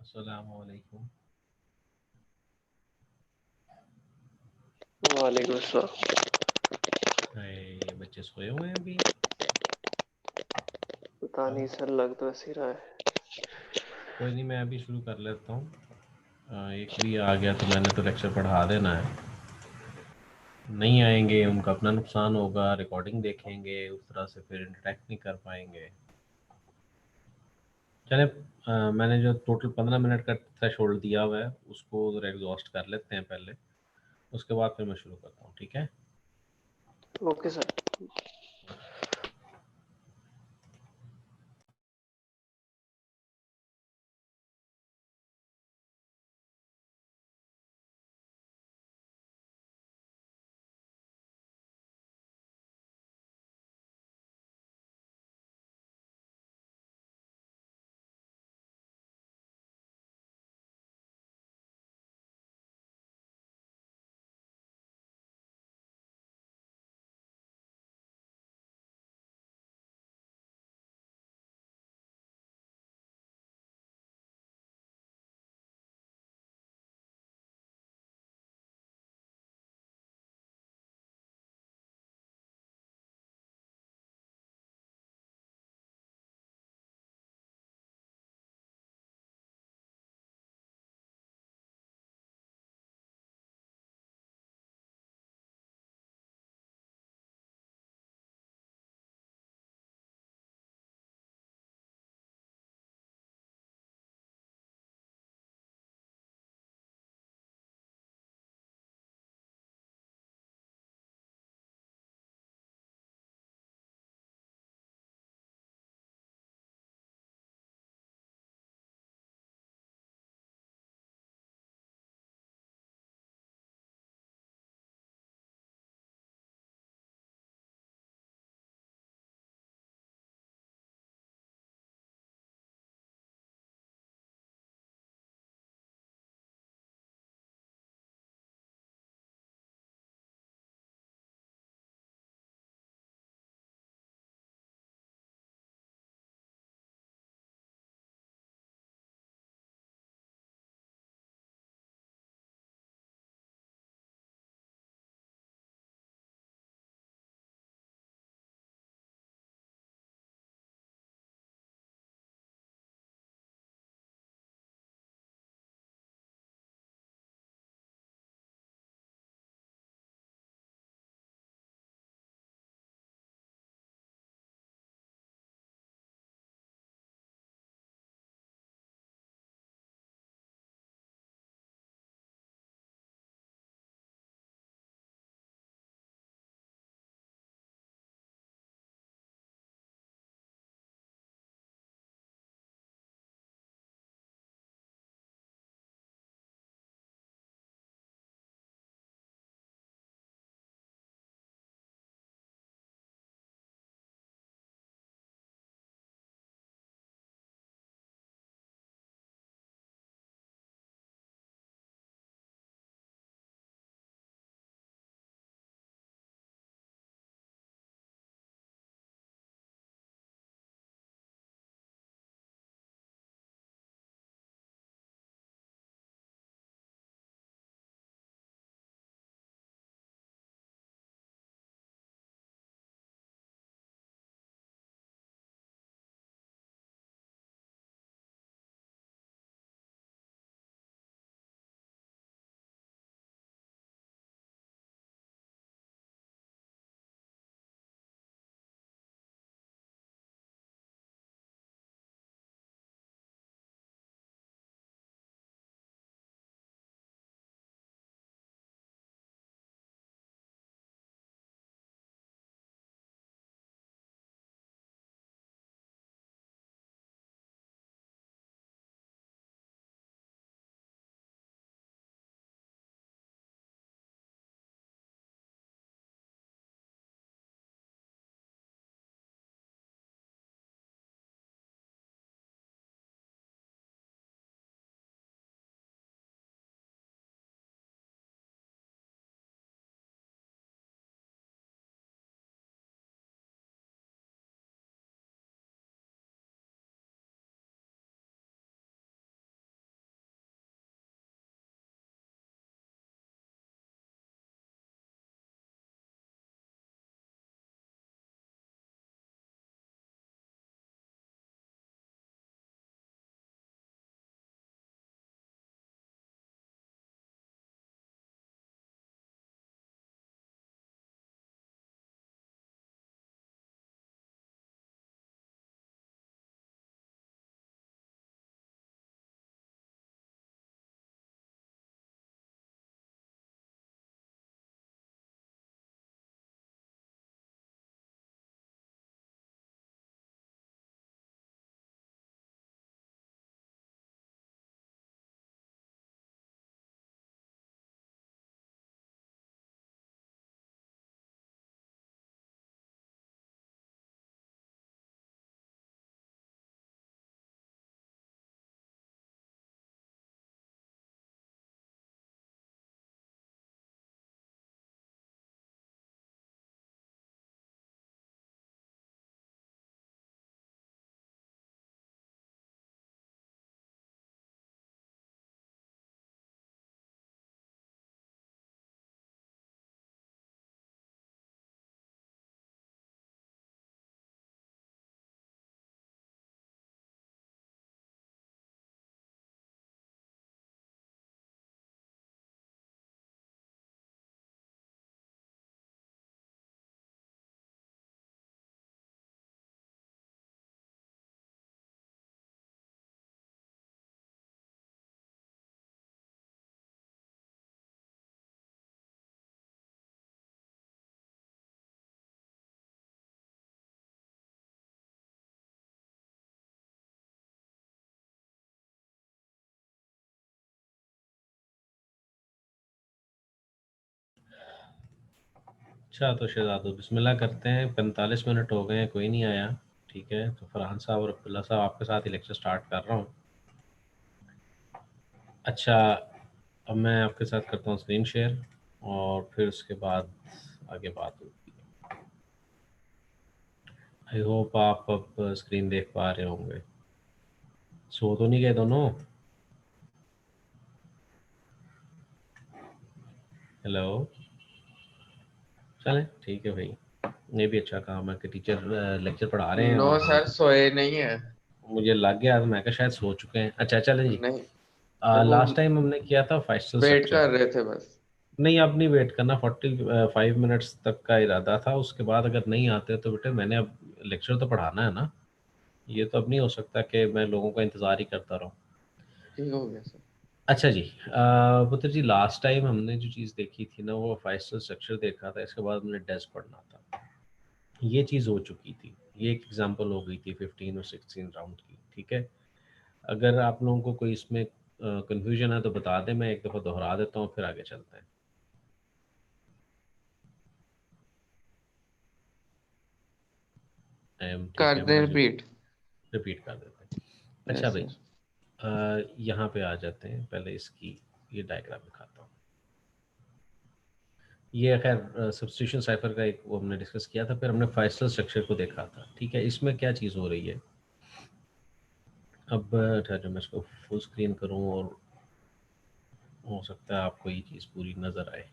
अस्सलामु अलैकुम। वालेकुम अस्सलाम। ये बच्चे सोए हुए हैं अभी? पता हाँ, नहीं सर, लग तो ऐसे ही रहा है। कोई नहीं, मैं अभी शुरू कर लेता हूँ। एक भी आ गया तो मैंने तो लेक्चर पढ़ा देना है। नहीं आएंगे उनका अपना नुकसान होगा, रिकॉर्डिंग देखेंगे उस तरह से, फिर इंटरेक्ट नहीं कर पाएंगे। चले, मैंने जो टोटल 15 मिनट का थ्रेशोल्ड दिया हुआ है उसको ज़रा एग्जॉस्ट कर लेते हैं पहले, उसके बाद फिर मैं शुरू करता हूँ, ठीक है? Okay sir. अच्छा तो शहजाद बिस्मिल्लाह करते हैं। 45 मिनट हो गए हैं, कोई नहीं आया। ठीक है, तो फरहान साहब और अब्दुल्ला साहब आपके साथ ही लेक्चर स्टार्ट कर रहा हूँ। अच्छा, अब मैं आपके साथ करता हूँ स्क्रीन शेयर और फिर उसके बाद आगे बात होगी। आई होप आप अब स्क्रीन देख पा रहे होंगे। सो तो नहीं गए दोनों? हेलो, चलें ठीक है भाई, ये भी अच्छा काम है कि टीचर लेक्चर पढ़ा रहे हैं नो और सर, हम, सोए नहीं है। मुझे लग गया तो मैं कहा शायद सो चुके हैं। अच्छा चलें जी। नहीं, वो लास्ट टाइम हमने किया था फाइस्टल वेट स्ट्रक्चर। कर रहे थे बस। नहीं, अब नहीं वेट करना, 45 मिनट्स तक का इरादा था। उसके बाद अगर नहीं आते तो बेटे मैंने अब लेक्चर तो पढ़ाना है ना। ये तो अब नहीं हो सकता कि मैं लोगों का इंतज़ार ही करता रहूं। ठीक हो गया सर। अच्छा जी, पुत्र जी, लास्ट टाइम हमने जो चीज़ देखी थी ना वो फाइस्टल स्ट्रक्चर देखा था, इसके बाद हमने डेस्क पढ़ना था। ये चीज़ हो चुकी थी, ये एक एग्जांपल हो गई थी 15 और 16 राउंड की। ठीक है, अगर आप लोगों को कोई इसमें कन्फ्यूजन है तो बता दें, मैं एक दफ़ा दोहरा देता हूँ फिर आगे चलते हैं। ठीक कर है, दे हमारा जो रिपीट। रिपीट कर देते हैं। अच्छा यस भाई, सर। यहाँ पे आ जाते हैं। पहले इसकी ये डायग्राम दिखाता हूँ। ये खैर सब्स्टिट्यूशन साइफर का एक वो हमने डिस्कस किया था, फिर हमने फाइस्टल स्ट्रक्चर को देखा था। ठीक है, इसमें क्या चीज़ हो रही है। अब ठहरो, मैं इसको फुल स्क्रीन करूँ और हो सकता है आपको ये चीज़ पूरी नज़र आए।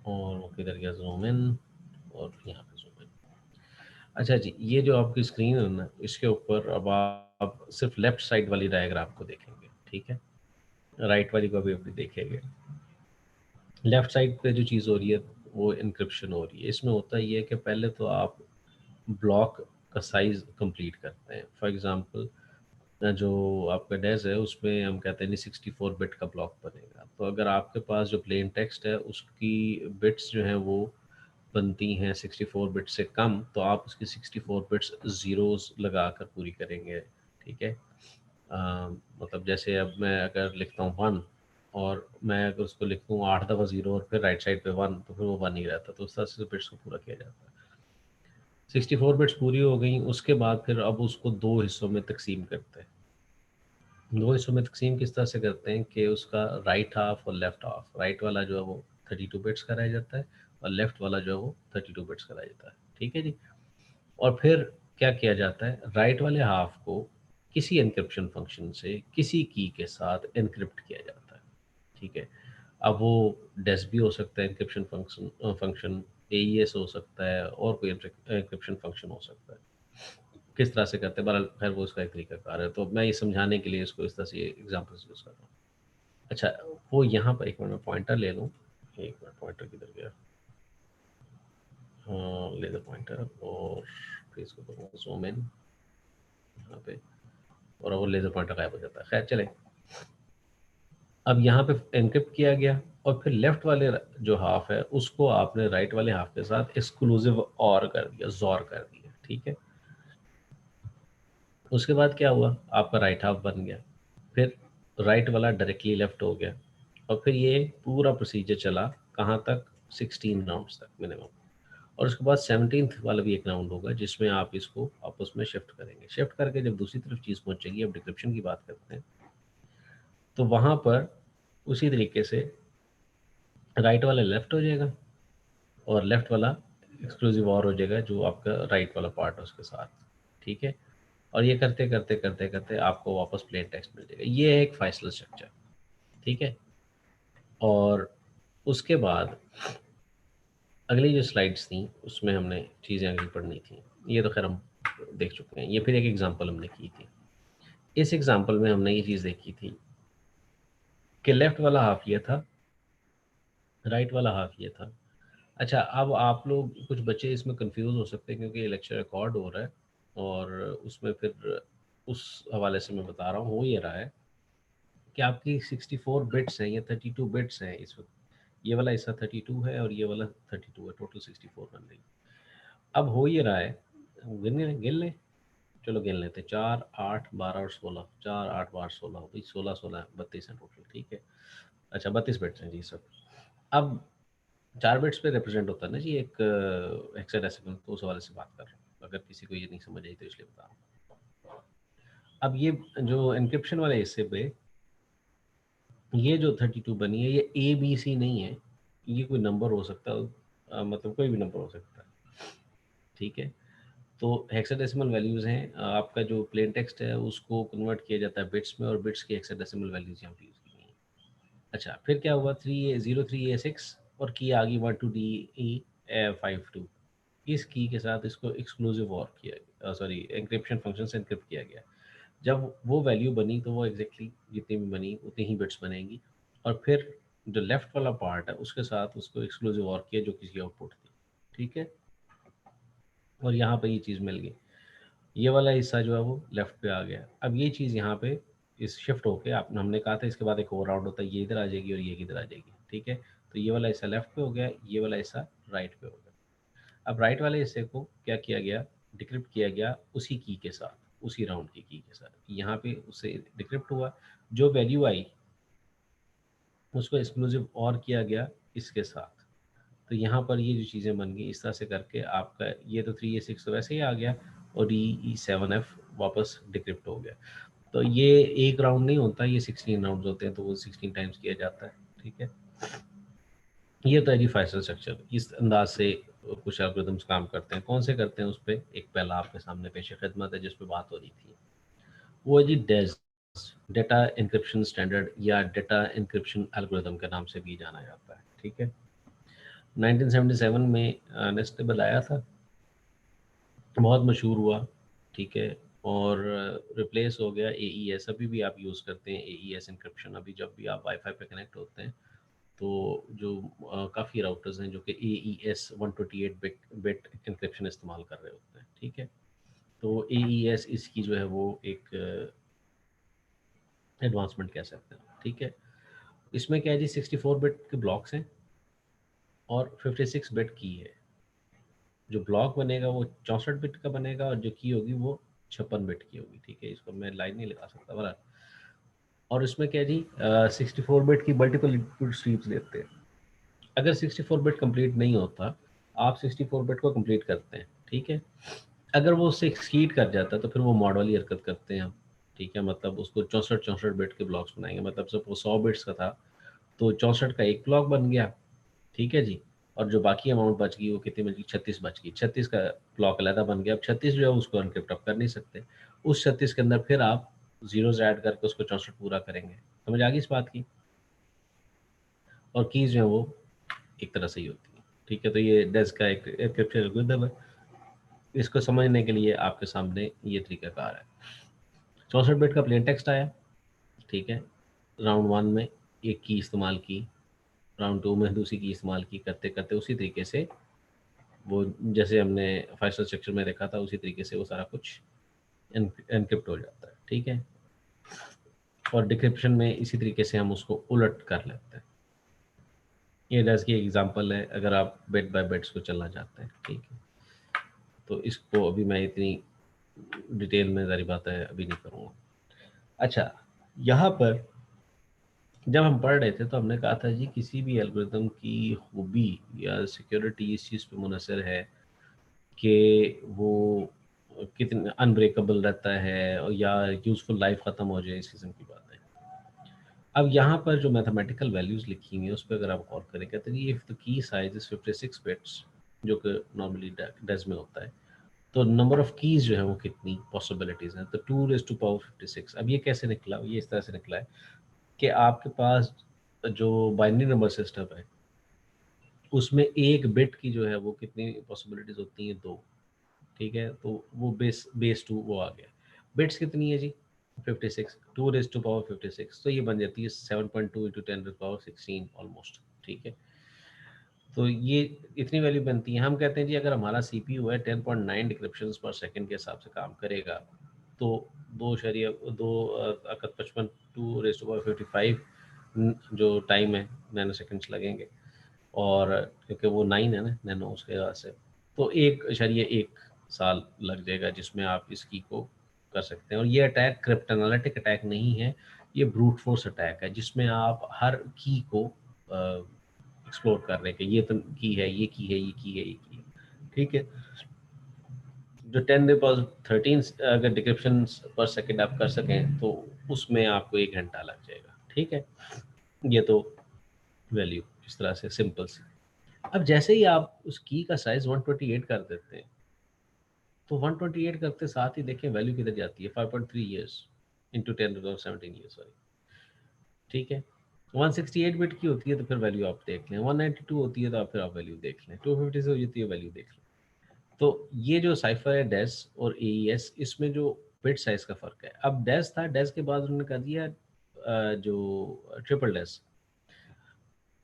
और वो किधर गया, जूम इन, और यहाँ पे जूम इन। अच्छा जी, ये जो आपकी स्क्रीन है ना, इसके ऊपर अब आप सिर्फ लेफ्ट साइड वाली डायग्राम को देखेंगे। ठीक है, राइट वाली को अभी देखेंगे। लेफ्ट साइड पे जो चीज़ हो रही है वो इंक्रिप्शन हो रही है। इसमें होता ये है कि पहले तो आप ब्लॉक का साइज़ कंप्लीट करते हैं। फॉर एग्जांपल, जो आपका डेज है उसमें हम कहते हैं नहीं 64 बिट का ब्लॉक बनेगा। तो अगर आपके पास जो प्लेन टेक्स्ट है उसकी बिट्स जो हैं वो बनती हैं 64 बिट से कम, तो आप उसकी 64 बिट्स ज़ीरोज़ लगा कर पूरी करेंगे। ठीक है, मतलब जैसे अब मैं अगर लिखता हूँ 1 और मैं अगर उसको लिख दूँ 8 दफ़ा 0 और फिर राइट साइड पे 1, तो फिर वो 1 ही रहता। तो उस तरह से बिट्स को पूरा किया जाता है। 64 बिट्स पूरी हो गई, उसके बाद फिर अब उसको दो हिस्सों में तकसीम करते हैं। दो हिस्सों में तकसीम किस तरह से करते हैं कि उसका राइट हाफ और लेफ्ट हाफ, राइट वाला जो है वो 32 बिट्स का रह जाता है और लेफ्ट वाला जो है वो 32 बिट्स का रह जाता है। ठीक है जी। और फिर क्या किया जाता है, राइट वाले हाफ को किसी एन्क्रिप्शन फंक्शन से किसी की के साथ एनक्रिप्ट किया जाता है। ठीक है, अब वो डेस भी हो सकता है एन्क्रिप्शन फंक्शन एईएस हो सकता है और कोई एन्क्रिप्शन फंक्शन हो सकता है। किस तरह से करते हैं, बहरहाल खैर वो इसका एक तरीकाकार है, तो मैं ये समझाने के लिए इसको इस तरह से एग्जाम्पल्स यूज़ कर रहा हूँ। अच्छा, वो यहाँ पर एक मिनट में पॉइंटर ले लूँ। एक मिनट, पॉइंटर किधर गया? हाँ, लेज़र पॉइंटर, और फिर इसको करूँगा जूम इन यहाँ पे, और अब वो लेज़र पॉइंटर गायब हो जाता है। खैर चले, अब यहाँ पे एनक्रिप्ट किया गया और फिर लेफ्ट वाले जो हाफ है उसको आपने राइट वाले हाफ के साथ एक्सक्लूसिव और कर दिया, जॉर कर दिया। ठीक है, उसके बाद क्या हुआ, आपका राइट हाफ बन गया, फिर राइट वाला डायरेक्टली लेफ्ट हो गया, और फिर ये पूरा प्रोसीजर चला कहाँ तक, 16 राउंड्स तक मिनिमम। और उसके बाद 17th वाला भी एक राउंड होगा जिसमें आप इसको आपस में शिफ्ट करेंगे। शिफ्ट करके जब दूसरी तरफ चीज़ पहुंचेगी, अब डिक्रिप्शन की बात करते हैं, तो वहाँ पर उसी तरीके से राइट वाला लेफ्ट हो जाएगा और लेफ्ट वाला एक्सक्लूसिव और हो जाएगा जो आपका राइट वाला पार्ट है उसके साथ। ठीक है, और ये करते करते करते करते आपको वापस प्लेन टेक्स्ट मिल जाएगा। ये है एक फाइसला स्ट्रक्चर। ठीक है, और उसके बाद अगली जो स्लाइड्स थी उसमें हमने चीज़ें आगे पढ़नी थी। ये तो खैर हम देख चुके हैं। ये फिर एक एग्जांपल हमने की थी। इस एग्जांपल में हमने ये चीज़ देखी थी कि लेफ्ट वाला हाफ ये था, राइट वाला हाफ ये था। अच्छा, अब आप लोग कुछ बच्चे इसमें कंफ्यूज हो सकते हैं क्योंकि ये लेक्चर रिकॉर्ड हो रहा है और उसमें फिर उस हवाले से मैं बता रहा हूँ। हो ये रहा है कि आपकी 64 बिट्स हैं, ये 32 बिट्स हैं इस वक्त। ये वाला हिस्सा 32 है और ये वाला 32 है, टोटल 64 बन रही। अब हो ये रहा है, गिन लें, चलो गिन लेते हैं। 4, 8, 12 और 16, 4, 8, 12, 16 हो गई, 16, 16, 32 है टोटल। ठीक है, अच्छा 32 बिट्स हैं जी सर। अब 4 बिट्स पे रिप्रेजेंट होता है ना जी एक हेक्साडेसिमल, तो उस वाले से बात कर रहा हूँ, अगर किसी को ये नहीं समझ आई तो इसलिए बता रहा हूँ। अब ये जो एन्क्रिप्शन वाले हिस्से पे ये जो 32 बनी है ये ABC नहीं है, ये कोई नंबर हो सकता है, मतलब कोई भी नंबर हो सकता है, ठीक है। तो हेक्साडेसिमल वैल्यूज़ हैं, आपका जो प्लेन टेक्स्ट है उसको कन्वर्ट किया जाता है बिट्स में, और बिट्स की हेक्साडेसिमल वैल्यूज़ यहाँ पे यूज़ की गई हैं। अच्छा फिर क्या हुआ, 03A6 और की आ गई 12DE52, इस की के साथ इसको एक्सक्लूसिव और किया, सॉरी एन्क्रिप्शन फंक्शन से एन्क्रिप्ट किया गया। जब वो वैल्यू बनी तो वो एग्जैक्टली जितनी भी बनी उतनी ही बिट्स बनेंगी, और फिर जो लेफ्ट वाला पार्ट है उसके साथ उसको एक्सक्लूसिव और किया जो किसी आउटपुट थी, ठीक है। और यहाँ पे ये चीज़ मिल गई, ये वाला हिस्सा जो है वो लेफ्ट पे आ गया। अब ये चीज़ यहाँ पे इस शिफ्ट होके आपने, हमने कहा था इसके बाद एक और राउंड होता है, ये इधर आ जाएगी और ये इधर आ जाएगी, ठीक है। तो ये वाला हिस्सा लेफ्ट पे हो गया, ये वाला हिस्सा राइट पे हो गया। अब राइट वाले हिस्से को क्या किया गया, डिक्रिप्ट किया गया उसी की के साथ, उसी राउंड की के साथ, यहाँ पे उससे डिक्रिप्ट हुआ, जो वैल्यू आई उसको एक्सक्लूसिव और किया गया इसके साथ। तो यहाँ पर ये जो चीज़ें बन गई इस तरह से करके आपका ये तो 3A6 तो वैसे ही आ गया, और E7F वापस डिक्रिप्ट हो गया। तो ये एक राउंड नहीं होता, ये 16 राउंड होते हैं, तो वो 16 टाइम्स किया जाता है, ठीक है। ये तो है जी फाइल स्ट्रक्चर, इस अंदाज से कुछ एल्गोरिदम्स काम करते हैं। कौन से करते हैं उस पर एक पहला आपके सामने पेश खिदमत है जिस पे बात हो रही थी, वो है जी डेज, डेटा इंक्रिप्शन स्टैंडर्ड या डेटा इंक्रिप्शन एल्गोरिदम के नाम से भी जाना जाता है, ठीक है। 1977 में नेस्टेबल आया था, बहुत मशहूर हुआ, ठीक है, और रिप्लेस हो गया AES। अभी भी आप यूज़ करते हैं AES इंक्रिप्शन, अभी जब भी आप वाईफाई पे कनेक्ट होते हैं तो जो काफ़ी राउटर्स हैं जो कि AES 128 बिट इंक्रिप्शन इस्तेमाल कर रहे होते हैं, ठीक है। तो AES इसकी जो है वो एक एडवांसमेंट कह सकते हैं, ठीक है। इसमें क्या है जी, 64 बिट के ब्लॉक्स हैं और 56 बिट की है। जो ब्लॉक बनेगा वो 64 बिट का बनेगा, और जो की होगी वो 56 बिट की होगी, ठीक है। इसको मैं लाइन नहीं लगा सकता वाला। और इसमें क्या है जी, 64 बिट की मल्टीपल इनपुट स्ट्रीम्स लेते हैं। अगर 64 बिट कंप्लीट नहीं होता, आप 64 बिट को कंप्लीट करते हैं, ठीक है। अगर वो उससे एक्सीड कर जाता है तो फिर वो मॉड वाली हरकत करते हैं हम, ठीक है। मतलब उसको 64 बिट के ब्लॉक्स बनाएंगे, मतलब सपोज 100 बिट्स का था तो 64 का एक ब्लॉक बन गया, ठीक है जी। और जो बाकी अमाउंट बच गई वो कितनी बच गई, 36 बच गई, 36 का ब्लॉक अलहदा बन गया। अब 36 जो है उसको अनक्रिप्ट अप कर नहीं सकते, उस 36 के अंदर फिर आप जीरोज ऐड करके उसको 64 पूरा करेंगे। समझ आ गई इस बात की। और कीज जो है वो एक तरह से ही होती है, ठीक है। तो ये डेज का एक एन्क्रिप्शन एल्गोरिथम है, इसको समझने के लिए आपके सामने ये तरीकाकार है। 64 बिट का प्लेन टेक्स्ट आया, ठीक है। राउंड 1 में एक की इस्तेमाल की, राउंड 2 में दूसरी की इस्तेमाल की, करते करते उसी तरीके से वो जैसे हमने फाइल स्ट्रक्चर में देखा था उसी तरीके से वो सारा कुछ एनक्रिप्ट हो जाता है, ठीक है। और डिक्रिप्शन में इसी तरीके से हम उसको उलट कर लेते हैं। ये डेज की एग्जांपल है अगर आप बिट बाय बिट्स को चलना चाहते हैं, ठीक है। तो इसको अभी मैं इतनी डिटेल में सारी बातें अभी नहीं करूँगा। अच्छा, यहाँ पर जब हम पढ़ रहे थे तो हमने कहा था जी किसी भी एल्गोरिथम की खूबी या सिक्योरिटी इस चीज़ पे मुनहसर है कि वो कितने अनब्रेकेबल रहता है, और या यूज़फुल लाइफ ख़त्म हो जाए, इस किस्म की बात है। अब यहाँ पर जो मैथमेटिकल वैल्यूज़ लिखी हुई हैं उस पर अगर आप गौर करें, कहते हैं if the key size is 56 bits, जो कि नॉर्मली डेज में होता है, तो नंबर ऑफ कीज़ जो है वो कितनी पॉसिबिलिटीज़ हैं, तो 2 रेज़ टू पावर 56। अब ये कैसे निकला, ये इस तरह से निकला है कि आपके पास जो बाइनरी नंबर सिस्टम है उसमें एक बिट की जो है वो कितनी पॉसिबिलिटीज़ होती हैं, 2, ठीक है। तो वो बेस 2 वो आ गया। बिट्स कितनी है जी, 56, 2 रेज़ टू पावर 56, तो ये बन जाती है 7.2 इंटू 10 रेज़ पावर 16 ऑलमोस्ट, ठीक है। तो ये इतनी वैल्यू बनती है। हम कहते हैं जी अगर हमारा CPU है 10.9 डिक्रिप्शंस पर सेकंड के हिसाब से काम करेगा, तो 2.55 2 रेज़ टू पावर 55 जो टाइम है नैनो सेकंड्स लगेंगे, और क्योंकि वो 9 है ना नैनो उसके वजह से, तो 1.1 साल लग जाएगा जिसमें आप इस की को कर सकते हैं। और ये अटैक क्रिप्टोनालिटिक अटैक नहीं है, ये ब्रूट फोर्स अटैक है जिसमें आप हर की को एक्सप्लोर कर रहे हैं कि ये तो की है, ये की है, ये की है, ये की है, ठीक है। जो 10⁻13 अगर डिक्रिप्शन पर सेकेंड आप कर सकें तो उसमें आपको 1 घंटा लग जाएगा, ठीक है। ये तो वैल्यू इस तरह से सिंपल सी। अब जैसे ही आप उस की का साइज 128 कर देते हैं तो 128 करते साथ ही देखें वैल्यू किधर जाती है, 5.3 ईयर्स इंटू 10⁻17 ईयर्स, सॉरी, ठीक है। 168 बिट की होती है तो फिर वैल्यू आप देख लें, 192 होती है तो आप फिर आप वैल्यू देख लें, 250 से हो जाती है वैल्यू देख लें। तो ये जो साइफर है डेस और एईएस, इसमें जो बिट साइज का फर्क है। अब डेस था, डेस के बाद उन्होंने कर दिया जो ट्रिपल डेस।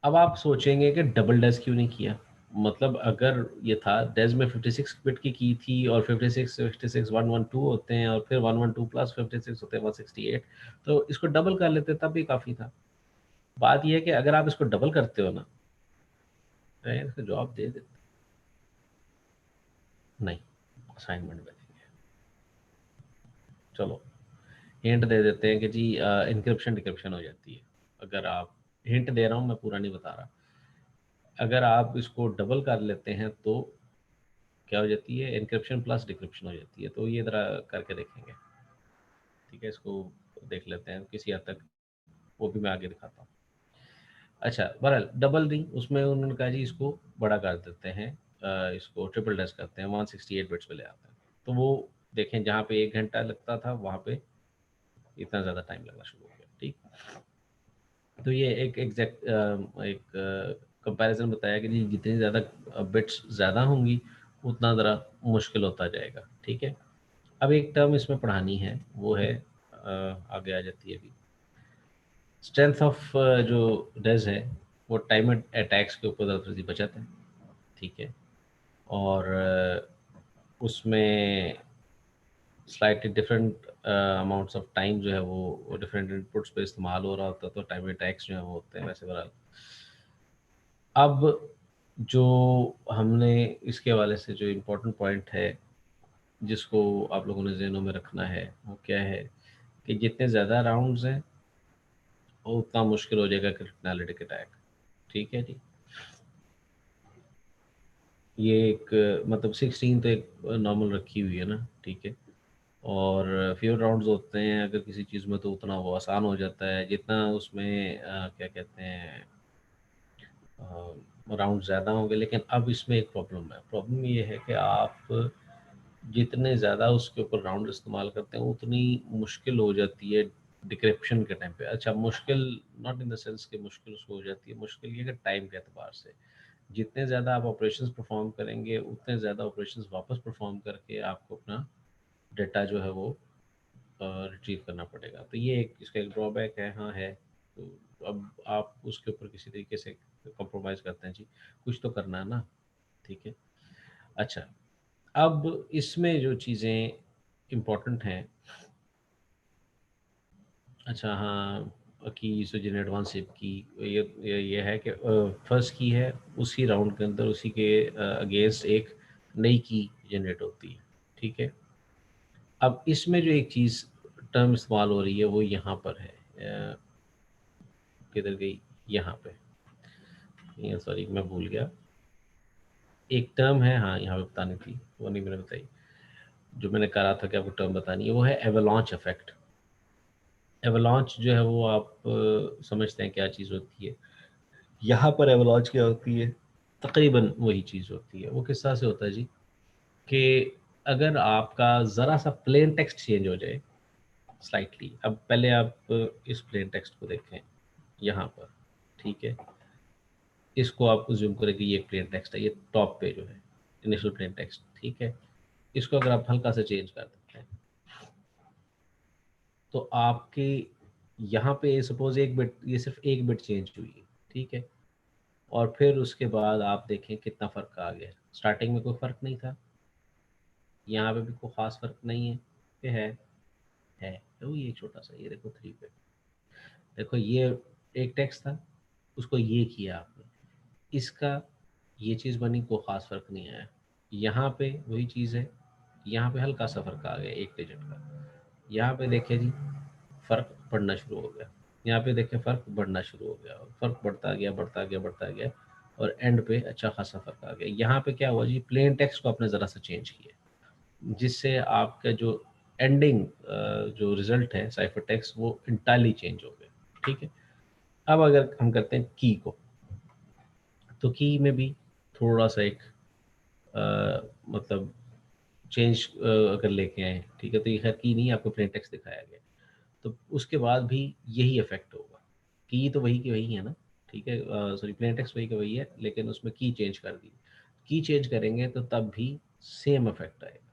अब आप सोचेंगे कि डबल डेस क्यों नहीं किया, मतलब अगर ये था डेस में 56 बिट की थी और 56 56 112 होते हैं और फिर 112 प्लस 56 होते हैं 168, तो इसको डबल कर लेते तब भी काफ़ी था। बात यह है कि अगर आप इसको डबल करते हो ना तो इसको जवाब दे देते, नहीं असाइनमेंट में देंगे। चलो हिंट दे देते हैं कि जी इंक्रिप्शन डिक्रिप्शन हो जाती है। अगर आप, हिंट दे रहा हूँ मैं, पूरा नहीं बता रहा, अगर आप इसको डबल कर लेते हैं तो क्या हो जाती है, इंक्रिप्शन प्लस डिक्रिप्शन हो जाती है। तो ये ज़रा करके देखेंगे, ठीक है। इसको देख लेते हैं किसी हद तक, वो भी मैं आगे दिखाता हूँ। अच्छा बहरहाल डबल नहीं, उसमें उन्होंने कहा जी इसको बड़ा कर देते हैं, इसको ट्रिपल डैश करते हैं, 168 बिट्स पे ले आते हैं। तो वो देखें जहाँ पे 1 घंटा लगता था वहाँ पे इतना ज़्यादा टाइम लगना शुरू हो गया, ठीक। तो ये एक एग्जैक्ट एक कंपैरिजन बताया कि जी जितनी ज़्यादा बिट्स ज़्यादा होंगी उतना ज़रा मुश्किल होता जाएगा, ठीक है। अब एक टर्म इसमें पढ़ानी है, वो है आगे आ जाती है अभी, स्ट्रेंथ ऑफ जो डेज है वो टाइम अटैक्स के ऊपर ज़्यादा बचत है, ठीक है। और उसमें slightly different amounts of time जो है वो डिफरेंट इनपुट्स पे इस्तेमाल हो रहा होता है, तो टाइम अटैक्स जो है वो होते हैं वैसे। बहरहाल अब जो हमने इसके हवाले से जो इम्पोर्टेंट पॉइंट है जिसको आप लोगों ने ज़हनों में रखना है वो क्या है कि जितने ज़्यादा राउंड्स हैं वो उतना मुश्किल हो जाएगा क्रिप्टोनालिटिक अटैक, ठीक है जी। ये एक मतलब 16 तो एक नॉर्मल रखी हुई है ना, ठीक है। और फ्यूर राउंड्स होते हैं अगर किसी चीज़ में तो उतना वो आसान हो जाता है, जितना उसमें क्या कहते हैं राउंड ज़्यादा होंगे। लेकिन अब इसमें एक प्रॉब्लम है, प्रॉब्लम ये है कि आप जितने ज़्यादा उसके ऊपर राउंड इस्तेमाल करते हैं उतनी मुश्किल हो जाती है डिक्रिप्शन के टाइम पे। अच्छा मुश्किल नॉट इन द सेंस कि मुश्किल उसको हो जाती है, मुश्किल ये कि टाइम के एतबार से जितने ज़्यादा आप ऑपरेशंस परफॉर्म करेंगे उतने ज़्यादा ऑपरेशंस वापस परफॉर्म करके आपको अपना डेटा जो है वो रिट्रीव करना पड़ेगा। तो ये एक इसका एक ड्रॉबैक है, हाँ है। तो अब आप उसके ऊपर किसी तरीके से कॉम्प्रोमाइज़ करते हैं जी, कुछ तो करना है ना, ठीक है। अच्छा अब इसमें जो चीज़ें इम्पोर्टेंट हैं, अच्छा हाँ की सो जिन एडवांस सिप की ये है कि फर्स्ट की है उसी राउंड के अंदर उसी के अगेंस्ट एक नई की जनरेट होती है, ठीक है। अब इसमें जो एक चीज़ टर्म इस्तेमाल हो रही है वो यहाँ पर है, किधर गई, यहाँ पे, ये सॉरी मैं भूल गया, एक टर्म है हाँ यहाँ पे बतानी थी वो नहीं मैंने बताई, जो मैंने कहा था कि आपको टर्म बतानी है वो है एवलांच इफेक्ट। एवलांच जो है वो आप समझते हैं क्या चीज़ होती है। यहाँ पर एवलांच क्या होती है, तकरीबन वही चीज़ होती है। वो किस तरह से होता है जी कि अगर आपका ज़रा सा प्लेन टेक्स्ट चेंज हो जाए स्लाइटली, अब पहले आप इस प्लेन टेक्स्ट को देखें यहाँ पर, ठीक है। इसको आप ज्यूम करें कि ये प्लेन टेक्स्ट है, ये टॉप पे जो है इनिशियल प्लेन टेक्स्ट, ठीक है। इसको अगर आप हल्का सा चेंज कर देते हैं तो आपके यहाँ पे सपोज एक बिट, ये सिर्फ एक बिट चेंज हुई है, ठीक है। और फिर उसके बाद आप देखें कितना फ़र्क आ गया। स्टार्टिंग में कोई फ़र्क नहीं था, यहाँ पे भी कोई ख़ास फ़र्क नहीं है कि है तो ये छोटा सा, ये देखो 3 पे, देखो ये एक टेक्स्ट था उसको ये किया आपने, इसका ये चीज़ बनी, कोई ख़ास फ़र्क नहीं आया। यहाँ पे वही चीज़ है, यहाँ पे हल्का सा फ़र्क आ गया एक डिजिट का। यहाँ पे देखिए जी फ़र्क पड़ना शुरू हो गया। यहाँ पे देखें फ़र्क बढ़ना शुरू हो गया, फ़र्क बढ़ता गया बढ़ता गया बढ़ता गया और एंड पे अच्छा खासा फ़र्क आ गया। यहाँ पे क्या हुआ जी, प्लेन टेक्स्ट को आपने ज़रा सा चेंज किया, जिससे आपका जो एंडिंग जो रिज़ल्ट है साइफर टेक्स्ट वो इंटायरली चेंज हो गया। ठीक है, अब अगर हम करते हैं की को, तो की में भी थोड़ा सा एक मतलब चेंज अगर लेके आए, ठीक है, तो ये खैर की नहीं, आपको प्लेन टेक्स्ट दिखाया गया, तो उसके बाद भी यही इफेक्ट होगा। की तो वही की वही है ना, ठीक है, सॉरी प्लेन टेक्स्ट वही का वही है, लेकिन उसमें की चेंज कर दी। की चेंज करेंगे तो तब भी सेम इफेक्ट आएगा।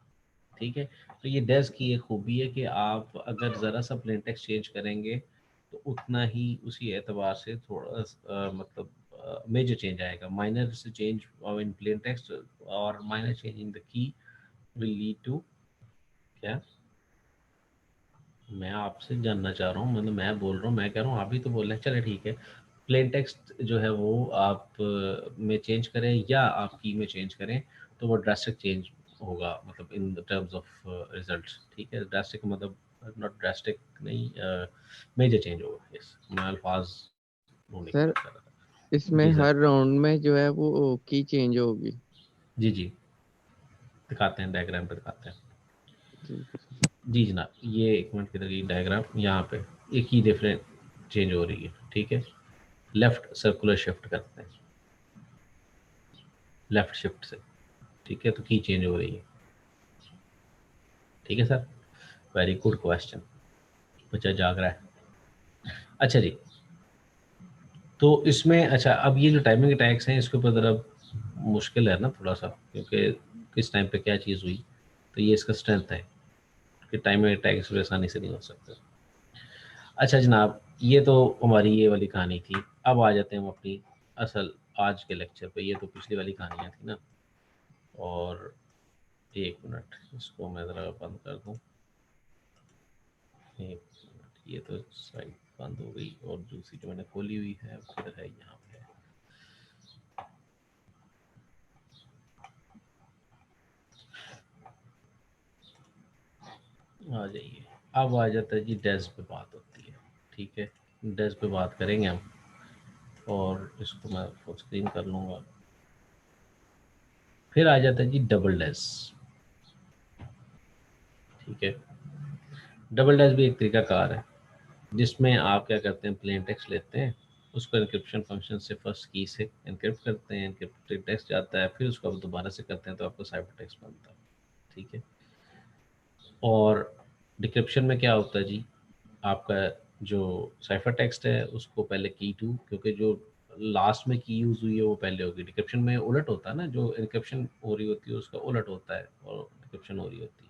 ठीक है, तो ये डेज की एक खूबी है कि आप अगर ज़रा सा प्लेन टेक्स्ट चेंज करेंगे तो उतना ही उसी एतबार से थोड़ा मतलब मेजर चेंज आएगा। माइनर से चेंज इन प्लेन टेक्स्ट और minor change in the key will lead to क्या, मैं आपसे जानना चाह रहा हूँ, मतलब मैं बोल रहा हूँ, मैं कह रहा हूँ आप ही तो बोल रहे हैं, चले ठीक है। प्लेन टेक्स्ट जो है वो आप में चेंज करें या आप की में चेंज करें तो वो ड्रास्टिक चेंज होगा, मतलब in the terms of results. ठीक है, ड्रास्टिक मतलब नॉट ड्रास्टिक नहीं, मेजर चेंज होगा। यस, मैं अल्फाज ढूंढने की सर बात कर रहा था। इसमें जी सर। हर राउंड में जो है वो की चेंज होगी। जी जी, दिखाते हैं डायग्राम पे दिखाते हैं। जी जी जनाब, ये एक मिनट की तरह डायग्राम यहाँ पे एक ही डिफरेंट चेंज हो रही है। ठीक है, लेफ्ट सर्कुलर शिफ्ट करते हैं, लेफ्ट शिफ्ट से, ठीक है, तो की चेंज हो रही है। ठीक है सर, वेरी गुड क्वेश्चन, बच्चा जाग रहा है। अच्छा जी, तो इसमें अच्छा, अब ये जो टाइमिंग अटैक्स हैं इसके ऊपर ज़रा मुश्किल है ना थोड़ा सा, क्योंकि किस टाइम पे क्या चीज़ हुई, तो ये इसका स्ट्रेंथ है कि टाइमिंग अटैक्स आसानी से नहीं हो सकते। अच्छा जनाब, ये तो हमारी ये वाली कहानी थी। अब आ जाते हैं हम अपनी असल आज के लेक्चर पे। ये तो पिछली वाली कहानियाँ थी ना, और एक मिनट इसको मैं ज़रा बंद कर दूँ। एक मिनट, ये तो साइट बंद हो गई और दूसरी जो मैंने खोली हुई है फिर है यहाँ पे। आ जाइए, अब आ जाता है जी डेज पे बात होती है। ठीक है, डेज पे बात करेंगे हम, और इसको मैं फुल स्क्रीन कर लूँगा। फिर आ जाता है जी डबल डेज। ठीक है, डबल डैश भी एक तरीका कार है जिसमें आप क्या करते हैं, प्लेन टेक्स्ट लेते हैं, उसको एनक्रिप्शन फंक्शन से फर्स्ट की से एनक्रिप्ट करते हैं, एनक्रिप्टेड टेक्स्ट जाता है, फिर उसको आप दोबारा से करते हैं तो आपको साइफर टेक्स्ट बनता है। ठीक है, और डिक्रिप्शन में क्या होता है जी, आपका जो साइफर टेक्स्ट है उसको पहले की टू, क्योंकि जो लास्ट में की यूज़ हुई है वो पहले होगी। डिक्रिप्शन में उलट होता है ना, जो एनक्रिप्शन हो रही होती है उसका उलट होता है और डिक्रिप्शन हो रही होती है।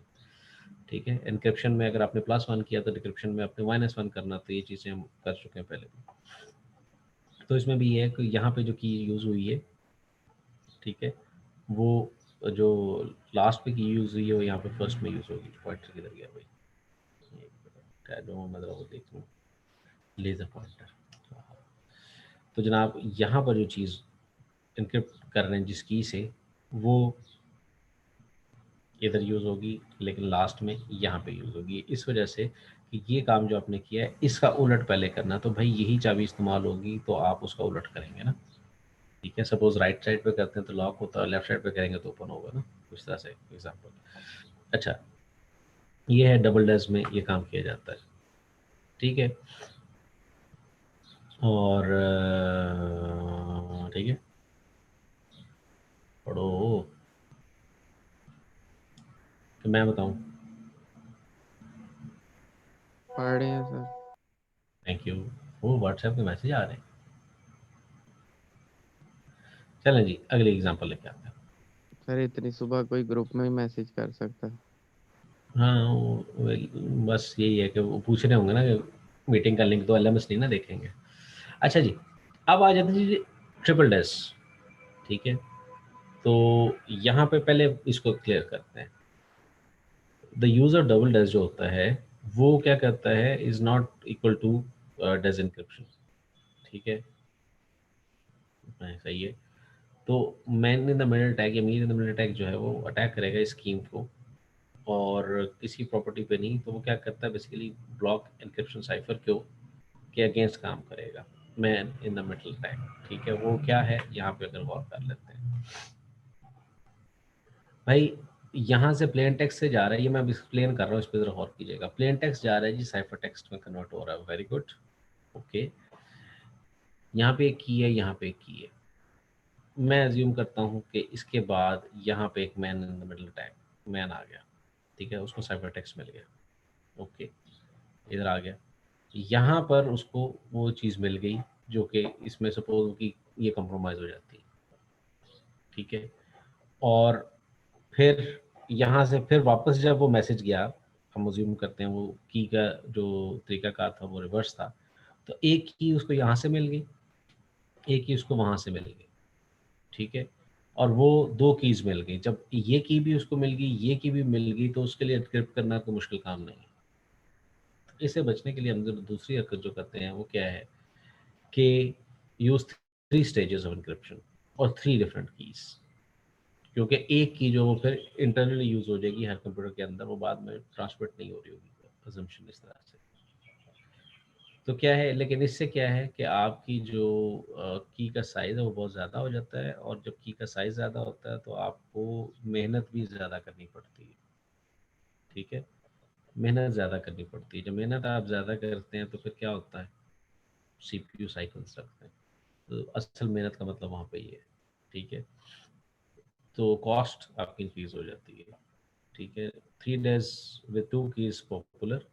ठीक है, एनक्रिप्शन में अगर आपने +1 किया तो डिक्रिप्शन में आपने -1 करना, तो ये चीज़ें हम कर चुके हैं पहले भी। तो इसमें भी ये है कि यहाँ पे जो की यूज़ हुई है, ठीक है, वो जो लास्ट पे की यूज़ हुई है वो यहाँ पे फर्स्ट में यूज़ होगी। पॉइंटर किधर गया भाई, टैडो मतलब वो देख लूँ, लेज़र पॉइंटर। तो जनाब यहाँ पर जो चीज़ इनक्रिप्ट कर रहे हैं जिस की से, वो इधर यूज़ होगी, लेकिन लास्ट में यहाँ पे यूज़ होगी। इस वजह से कि ये काम जो आपने किया है इसका उलट पहले करना, तो भाई यही चाबी इस्तेमाल होगी तो आप उसका उलट करेंगे ना। ठीक है, सपोज राइट साइड पे करते हैं तो लॉक होता है, लेफ्ट साइड पे करेंगे तो ओपन होगा ना, उस तरह से एग्जाम्पल। अच्छा, ये है डबल डैश में ये काम किया जाता है। ठीक है, और ठीक है, पढ़ो कि मैं बताऊं? पढ़ रहे हैं सर। Thank you. वो व्हाट्सएप के मैसेज आ रहे हैं। चलें जी, अगली एग्जांपल लेके आते हैं। सर इतनी सुबह कोई ग्रुप में मैसेज कर सकता है? हाँ बस यही है कि वो पूछ रहे होंगे ना कि मीटिंग का लिंक, तो एलएमएस नहीं ना देखेंगे। अच्छा जी, अब आ जाते हैं जी ट्रिपल डैश। ठीक है, तो यहाँ पे पहले इसको क्लियर करते हैं। द यूजर डबल डैश जो होता है वो क्या करता है, is not equal to dash encryption. ठीक है, सही है। तो man in the middle attack या mean in the middle attack जो है वो अटैक करेगा स्कीम को, और किसी प्रॉपर्टी पे नहीं, तो वो क्या करता है बेसिकली ब्लॉक एनक्रिप्शन साइफर के अगेंस्ट काम करेगा, man in the middle time. ठीक है, वो क्या है यहाँ पे अगर गौर कर लेते हैं भाई, यहाँ से प्लेन टेक्स्ट से जा रहा है, ये मैं अभी एक्सप्लेन कर रहा हूँ, इस पर जरा गौर कीजिएगा। प्लेन टेक्स्ट जा रहा है जी, साइफर टेक्स्ट में कन्वर्ट हो रहा है, वेरी गुड, ओके। यहाँ पे एक की है, यहाँ पे एक की है, मैं अज्यूम करता हूँ कि इसके बाद यहाँ पे एक man in the middle time, man आ गया, ठीक है, उसको साइफर टेक्स्ट मिल गया, ओके, इधर आ गया, यहाँ पर उसको वो चीज़ मिल गई जो कि इसमें सपोज कि ये कंप्रोमाइज़ हो जाती है, ठीक है। और फिर यहाँ से फिर वापस जब वो मैसेज गया, हम अज्यूम करते हैं वो की का जो तरीकाकार था वो रिवर्स था, तो एक की उसको यहाँ से मिल गई, एक की उसको वहाँ से मिल गई, ठीक है। और वो दो कीज़ मिल गई, जब ये की भी उसको मिल गई, ये की भी मिल गई, तो उसके लिए एनक्रिप्ट करना कोई मुश्किल काम नहीं है। इससे बचने के लिए हम जो दूसरी हरकत जो करते हैं वो क्या है कि यूज 3 स्टेजेस ऑफ एनक्रिप्शन और 3 डिफरेंट कीज, क्योंकि एक की जो वो फिर इंटरनली यूज हो जाएगी हर कंप्यूटर के अंदर, वो बाद में ट्रांसमिट नहीं हो रही होगी, अजम्पशन इस तरह से। तो क्या है, लेकिन इससे क्या है कि आपकी जो की का साइज़ है वो बहुत ज़्यादा हो जाता है, और जब की का साइज़ ज़्यादा होता है तो आपको मेहनत भी ज़्यादा करनी पड़ती है, ठीक है, मेहनत ज़्यादा करनी पड़ती है। जब मेहनत आप ज़्यादा करते हैं तो फिर क्या होता है, सीपीयू साइकिल्स रखते हैं, तो असल मेहनत का मतलब वहाँ पे ही है, ठीक है। तो कॉस्ट आपकी इंक्रीज हो जाती है, ठीक है। 3 डेज विद 2 कीज पॉपुलर,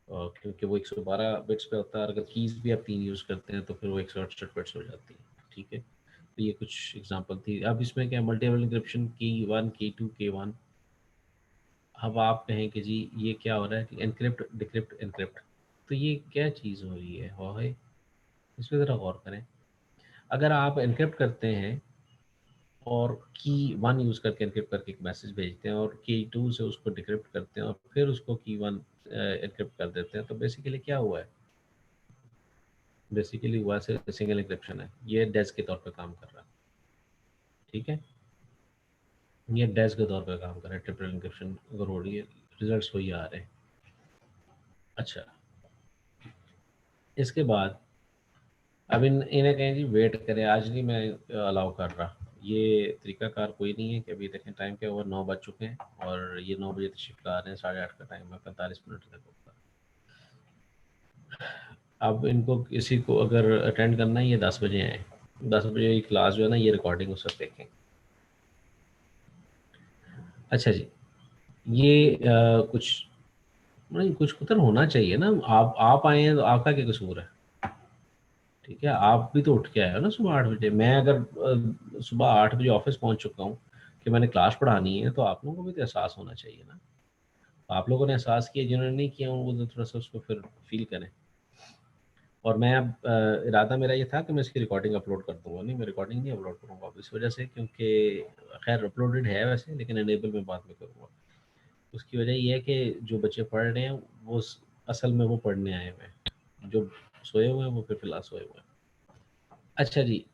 क्योंकि वो 112 बिट्स पे होता है, अगर कीज भी आप 3 यूज़ करते हैं तो फिर वो 168 बिट्स हो जाती है, ठीक है। तो ये कुछ एग्जांपल थी। अब इसमें क्या मल्टीपल इंक्रिप्शन, की 1 की 2 के 1। अब आप कहें कि जी ये क्या हो रहा है कि एनक्रिप्ट डिक्रिप्ट एनक्रिप्ट, तो ये क्या चीज़ हो रही है, हो है इस पर ज़रा गौर करें। अगर आप एनक्रिप्ट करते हैं और की 1 यूज़ करके एनक्रिप्ट करके एक मैसेज भेजते हैं, और की 2 से उसको डिक्रिप्ट करते हैं और फिर उसको की 1 एनक्रिप्ट कर देते हैं, तो बेसिकली क्या हुआ है, बेसिकली हुआ से सिंगल एन्क्रिप्शन है, ये डैश के तौर पे काम कर रहा है, ठीक है, ये डैश के तौर पे काम कर रहा है, ट्रिपल एन्क्रिप्शन अगर हो रही है, रिजल्ट्स वही आ रहे हैं। अच्छा, इसके बाद अब इन्हें कहें जी वेट करें, आज नहीं मैं अलाउ कर रहा, ये तरीकाकार कोई नहीं है कि अभी देखें टाइम के ओवर 9 बज चुके हैं और ये 9 बजे तशरीफ ला रहे हैं, 8:30 का टाइम है, 45 मिनट तक होगा। अब इनको किसी को अगर अटेंड करना है, ये 10 बजे आए, 10 बजे ये क्लास जो है ना, ये रिकॉर्डिंग उस वक्त देखें। अच्छा जी, ये कुछ नहीं, कुछ उधर होना चाहिए ना, आप आए हैं तो आपका क्या कसूर है, ठीक है, आप भी तो उठ के आए हो ना सुबह 8 बजे। मैं अगर सुबह 8 बजे ऑफिस पहुंच चुका हूँ कि मैंने क्लास पढ़ानी है, तो आप लोगों को भी तो एहसास होना चाहिए ना। आप लोगों ने एहसास किया, जिन्होंने नहीं किया वो तो थोड़ा सा उसको फिर फील करें। और मैं अब इरादा मेरा ये था कि मैं इसकी रिकॉर्डिंग अपलोड कर दूंगा, नहीं मैं रिकॉर्डिंग नहीं अपलोड करूँगा अब इस वजह से, क्योंकि खैर अपलोडेड है वैसे, लेकिन एनेबल मैं बाद में करूँगा। उसकी वजह ये है कि जो बच्चे पढ़ रहे हैं वो असल में वो पढ़ने आए हुए हैं, जो सोए हुए हैं वो फिर फिलहाल सोए हुए हैं। अच्छा जी,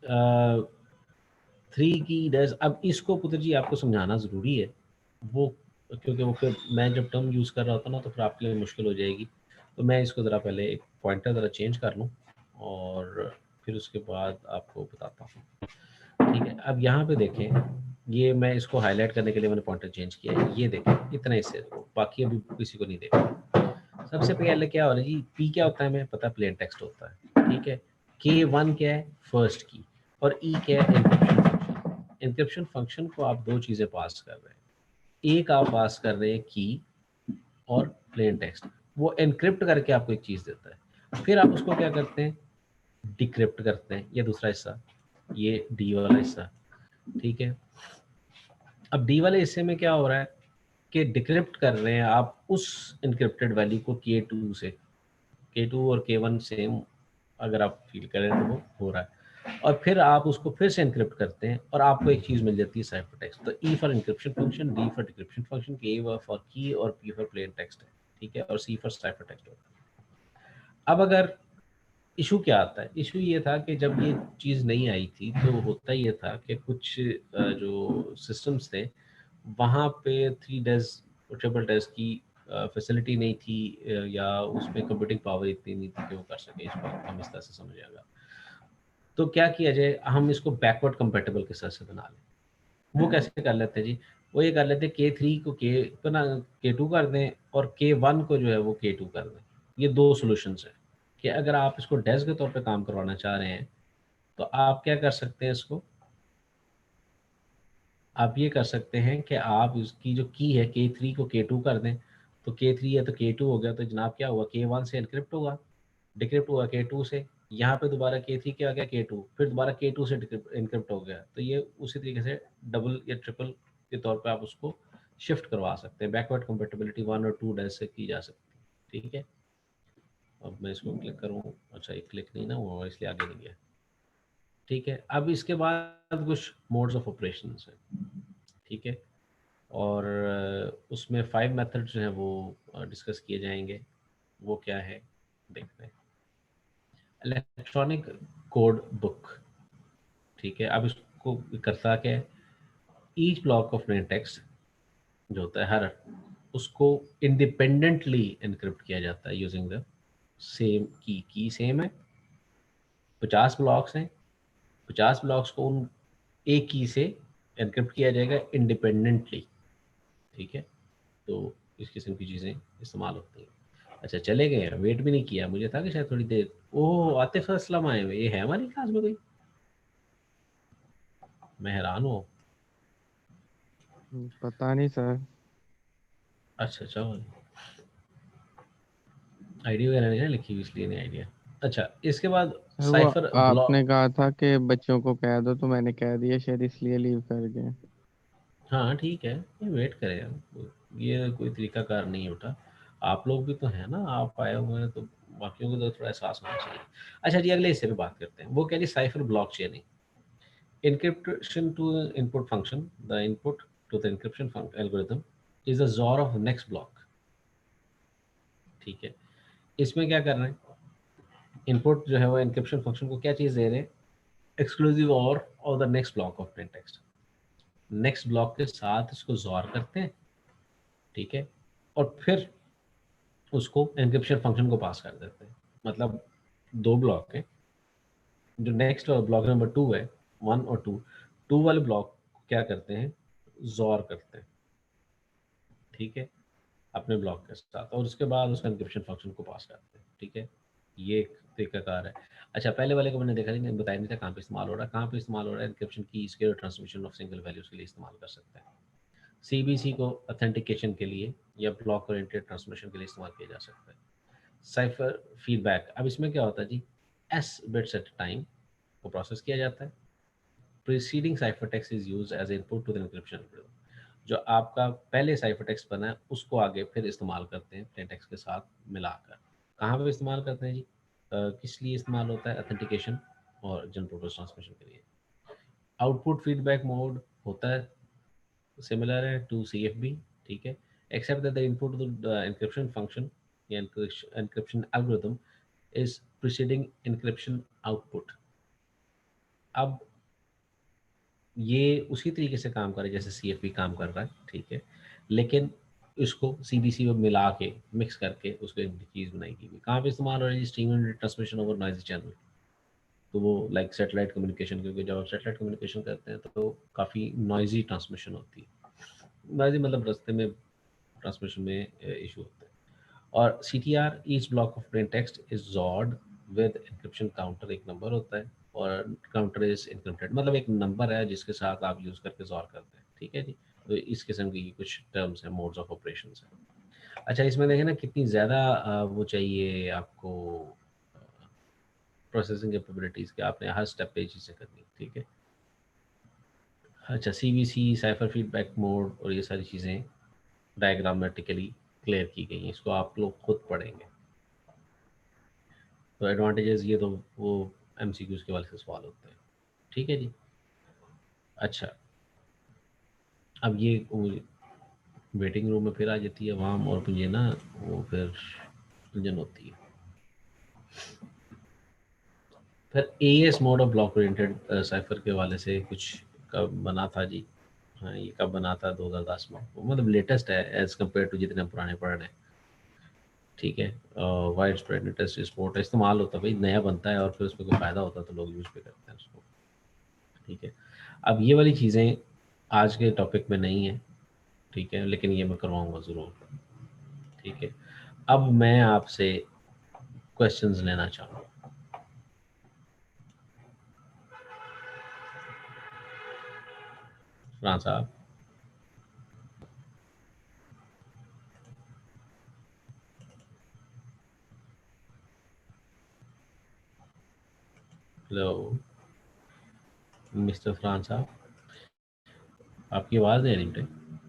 3 की डैश, अब इसको पुत्र जी आपको समझाना ज़रूरी है, वो क्योंकि वो फिर मैं जब टर्म यूज़ कर रहा होता ना तो फिर आपके लिए मुश्किल हो जाएगी। तो मैं इसको ज़रा पहले एक पॉइंटर ज़रा चेंज कर लूँ और फिर उसके बाद आपको बताता हूँ, ठीक है। अब यहाँ पे देखें, ये मैं इसको हाईलाइट करने के लिए मैंने पॉइंटर चेंज किया है, ये देखें इतना इससे, बाकी अभी किसी को नहीं देखा। सबसे पहले क्या हो रहा है जी, पी क्या होता है हमें पता, प्लेन टेक्स्ट होता है, ठीक है। के 1 क्या है, फर्स्ट की, और ई क्या है, एन्क्रिप्शन फंक्शन। एन्क्रिप्शन फंक्शन को आप दो चीज़ें पास कर रहे हैं, एक आप पास कर रहे हैं की और प्लेन टेक्स्ट, वो एनक्रिप्ट करके आपको एक चीज़ देता है, फिर आप उसको क्या करते हैं, डिक्रिप्ट करते हैं, ये दूसरा हिस्सा, ये डी वाला हिस्सा, ठीक है। अब डी वाले हिस्से में क्या हो रहा है कि डिक्रिप्ट कर रहे हैं आप उस इनक्रिप्टेड वैल्यू को के 2 से, के 2 और के 1 सेम अगर आप फील करें तो वो हो रहा है, और फिर आप उसको फिर से इनक्रिप्ट करते हैं और आपको एक चीज़ मिल जाती है साइफर टेक्स्ट। तो E for encryption function, D for decryption function, के फॉर की और पी फॉर प्लेन टेक्स्ट है, ठीक है, और सी फॉर साइफर टेक्स्ट होता है। अब अगर इशू क्या आता है, इशू ये था कि जब ये चीज़ नहीं आई थी तो होता ये था कि कुछ जो सिस्टम्स थे वहाँ पे 3 डेज ट्रिपल टेस्ट की फैसिलिटी नहीं थी या उसमें कंप्यूटिंग पावर इतनी नहीं थी कि वो कर सके इसको हम इस तरह से समझिएगा। तो क्या किया जाए, हम इसको बैकवर्ड कंपेटेबल के साथ से बना लें। वो कैसे कर लेते हैं जी, वो ये कर लेते हैं K3 को K2 कर दें और K1 को जो है वो K2 कर दें। ये दो सॉल्यूशंस हैं कि अगर आप इसको डेस्क के तौर पे काम करवाना चाह रहे हैं तो आप क्या कर सकते हैं, इसको आप ये कर सकते हैं कि आप इसकी जो की है K3 को K2 कर दें। तो K3 है तो K2 हो गया, तो जनाब क्या हुआ, K1 से एनक्रिप्ट होगा, डिक्रिप्ट हुआ K2 से, यहाँ पे दोबारा K3 क्या आ गया K2, फिर दोबारा K2 से एनक्रिप्ट हो गया। तो ये उसी तरीके से डबल या ट्रिपल के तौर पे आप उसको शिफ्ट करवा सकते हैं। बैकवर्ड कंपेटिबिलिटी 1 और 2 डेज से की जा सकती है। ठीक है, अब मैं इसको क्लिक करूँ, अच्छा ये क्लिक नहीं ना हुआ इसलिए आगे नहीं गया। ठीक है, अब इसके बाद कुछ मोड्स ऑफ ऑपरेशन हैं। ठीक है, और उसमें 5 मेथड जो हैं वो डिस्कस किए जाएंगे। वो क्या है देखते हैं। इलेक्ट्रॉनिक कोड बुक, ठीक है, अब इसको करता क्या है, each block of plain text जो होता है हर उसको इंडिपेंडेंटली एनक्रिप्ट किया जाता है यूजिंग द सेम की सेम है। 50 ब्लॉक्स हैं, 50 ब्लॉक्स को उन एक की से एनक्रिप्ट किया जाएगा इंडिपेंडेंटली। ठीक है, तो इस किस्म की चीज़ें इस्तेमाल होती हैं। अच्छा चले गए, वेट भी नहीं किया, मुझे था कि शायद थोड़ी देर। ओह आतिफ असलम आए हुए, ये है हमारी क्लास में कोई, मैं हैरान हूँ। पता नहीं सर। अच्छा अच्छा, आईडी वगैरह नहीं ना लिखी हुई इसलिए नहीं आइडिया। अच्छा इसके बाद सर वो साइफर आपने ब्लॉक। कहा था कि बच्चों को कह दो, तो मैंने कह दिया, शायद इसलिए लीव कर गए। हाँ ठीक है, ये वेट करें, ये कोई तरीका कार नहीं उठा। आप लोग भी तो हैं ना, आप आए हुए हैं तो बाकियों को तो थोड़ा एहसास होना चाहिए। अच्छा जी, अगले हिस्से पे बात करते हैं। वो कह रही cipher block चेनिंग, encryption to input function, the input to the encryption algorithm is the XOR of next block। ठीक है, इसमें क्या कर रहे हैं, इनपुट जो है वो एनक्रिप्शन फंक्शन को क्या चीज़ दे रहे हैं, एक्सक्लूसिव और the next block of plain text. Next block के साथ इसको XOR करते हैं। ठीक है, और फिर उसको एनक्रिप्शन फंक्शन को पास कर देते हैं। मतलब दो ब्लॉक है, जो नेक्स्ट ब्लॉक नंबर 2 है, 1 और 2, 2 वाले ब्लॉक क्या करते हैं, XOR करते हैं। ठीक है, अपने ब्लॉक के साथ, और उसके बाद उसका एन्क्रिप्शन फंक्शन को पास करते हैं। ठीक है, ये एक तरीकाकार है। अच्छा पहले वाले को मैंने देखा नहीं, बताया नहीं था कहाँ पे इस्तेमाल हो रहा है, कहाँ पे इस्तेमाल हो रहा है, एन्क्रिप्शन की scale transmission of single values के लिए इस्तेमाल कर सकते हैं। सीबीसी को ऑथेंटिकेशन के लिए या ब्लॉक ओरिएंटेड ट्रांसमिशन के लिए इस्तेमाल किया जा सकता है। साइफर फीडबैक, अब इसमें क्या होता है जी, एस बिट्स एट टाइम को प्रोसेस किया जाता है। Preceding cipher text is used as input to the encryption algorithm. जो आपका पहले साइफर टेक्स्ट बना है उसको आगे फिर इस्तेमाल करते हैं प्लेन टेक्स्ट के साथ मिलाकर। कहाँ पे इस्तेमाल करते हैं जी, किस लिए इस्तेमाल होता है, ऑथेंटिकेशन और जनरल पर्पस ट्रांसमिशन के लिए। आउटपुट फीडबैक मोड होता है, सिमिलर है टू CFB। ठीक है, except that the input to the encryption function या encryption algorithm is preceding encryption output. अब ये उसी तरीके से काम कर रहा है जैसे CFP काम कर रहा है। ठीक है, लेकिन इसको CBC में मिला के मिक्स करके उसको एक चीज़ बनाई गई। कहाँ पे इस्तेमाल हो रहा है, stream transmission over noisy channel. तो वो लाइक सेटेलाइट कम्युनिकेशन, क्योंकि जब आप सेटेलाइट कम्युनिकेशन करते हैं तो काफ़ी नॉइजी ट्रांसमिशन होती है। नॉइजी मतलब रास्ते में ट्रांसमिशन में इशू होता है। और CTR each block of plain text is XORed with encryption counter, एक नंबर होता है, और काउंटर इज एन्क्रिप्टेड, मतलब एक नंबर है जिसके साथ आप यूज़ करके जॉर करते हैं। ठीक है जी, तो इस किस्म की कुछ टर्म्स हैं, मोड्स ऑफ ऑपरेशन हैं। अच्छा इसमें देखें ना कितनी ज़्यादा वो चाहिए आपको प्रोसेसिंग कैपेबिलिटीज़ के, आपने हर स्टेप पे चीज़ें करनी। ठीक है, अच्छा CBC साइफर फीडबैक मोड और ये सारी चीज़ें डायग्रामेटिकली क्लियर की गई हैं, इसको आप लोग खुद पढ़ेंगे। तो एडवांटेजेस ये तो वो MCQs के वाले से सवाल होते हैं। ठीक है जी, अच्छा अब ये वेटिंग रूम में फिर आ जाती है वहाँ, और मुझे ना वो फिर उलझन होती है। फिर AES mode of block oriented cipher के वाले से कुछ का बना था जी, हाँ, ये कब बना था, 2010 में, वो मतलब लेटेस्ट है एज कम्पेयर टू जितने पुराने पढ़ रहे हैं। ठीक है, वाइड स्प्रेड लेटेस्ट स्पोर्ट इस्तेमाल होता है भाई, नया बनता है और फिर उसमें कोई फ़ायदा होता है तो लोग यूज़ भी करते हैं उसको। ठीक है, अब ये वाली चीज़ें आज के टॉपिक में नहीं है, ठीक है, लेकिन ये मैं करवाऊंगा ज़रूर। ठीक है, अब मैं आपसे क्वेश्चंस लेना चाहूँगा। फरहान साहब, हेलो मिस्टर फरहान साहब, आपकी आवाज़ नहीं आ रही बेटे।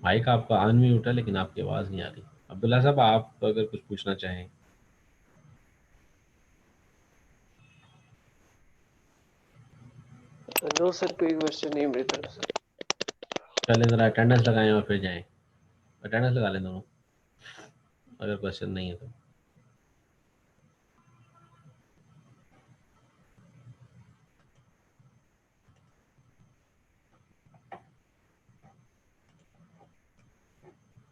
माइक आपका अनम्यूट है लेकिन आपकी आवाज़ नहीं आ रही। अब्दुल्ला साहब, आप अगर कुछ पूछना चाहें। नो सर, कोई क्वेश्चन नहीं मेरी तरफ से। पहले ज़रा अटेंडेंस लगाएं और फिर जाएं। अटेंडेंस लगा लें दोनों, अगर क्वेश्चन नहीं है तो।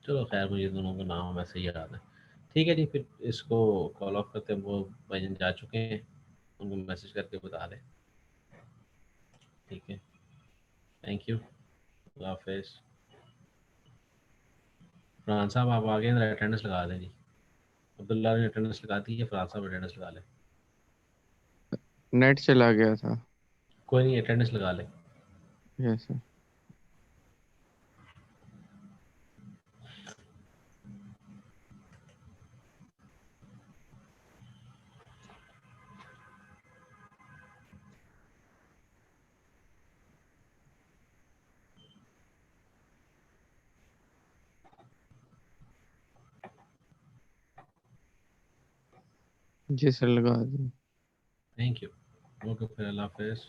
चलो खैर, मुझे दोनों का नाम वैसे ही याद है। ठीक है जी, फिर इसको कॉल ऑफ करते हैं। वो भाईजान जा चुके हैं, उनको मैसेज करके बता दें। ठीक है, थैंक यू, अल्लाह हाफिज़। फरहान साहब, आप आगे अटेंडेंस लगा दें जी। अब्दुल्ला ने अटेंडेंस लगा दी है, फरहान साहब अटेंडेंस लगा लें। नेट चला गया था। कोई नहीं, अटेंडेंस लगा लें। Yes sir. जी सर, लगा दी। थैंक यू, ओके, फिर अल्लाह हाफिज़।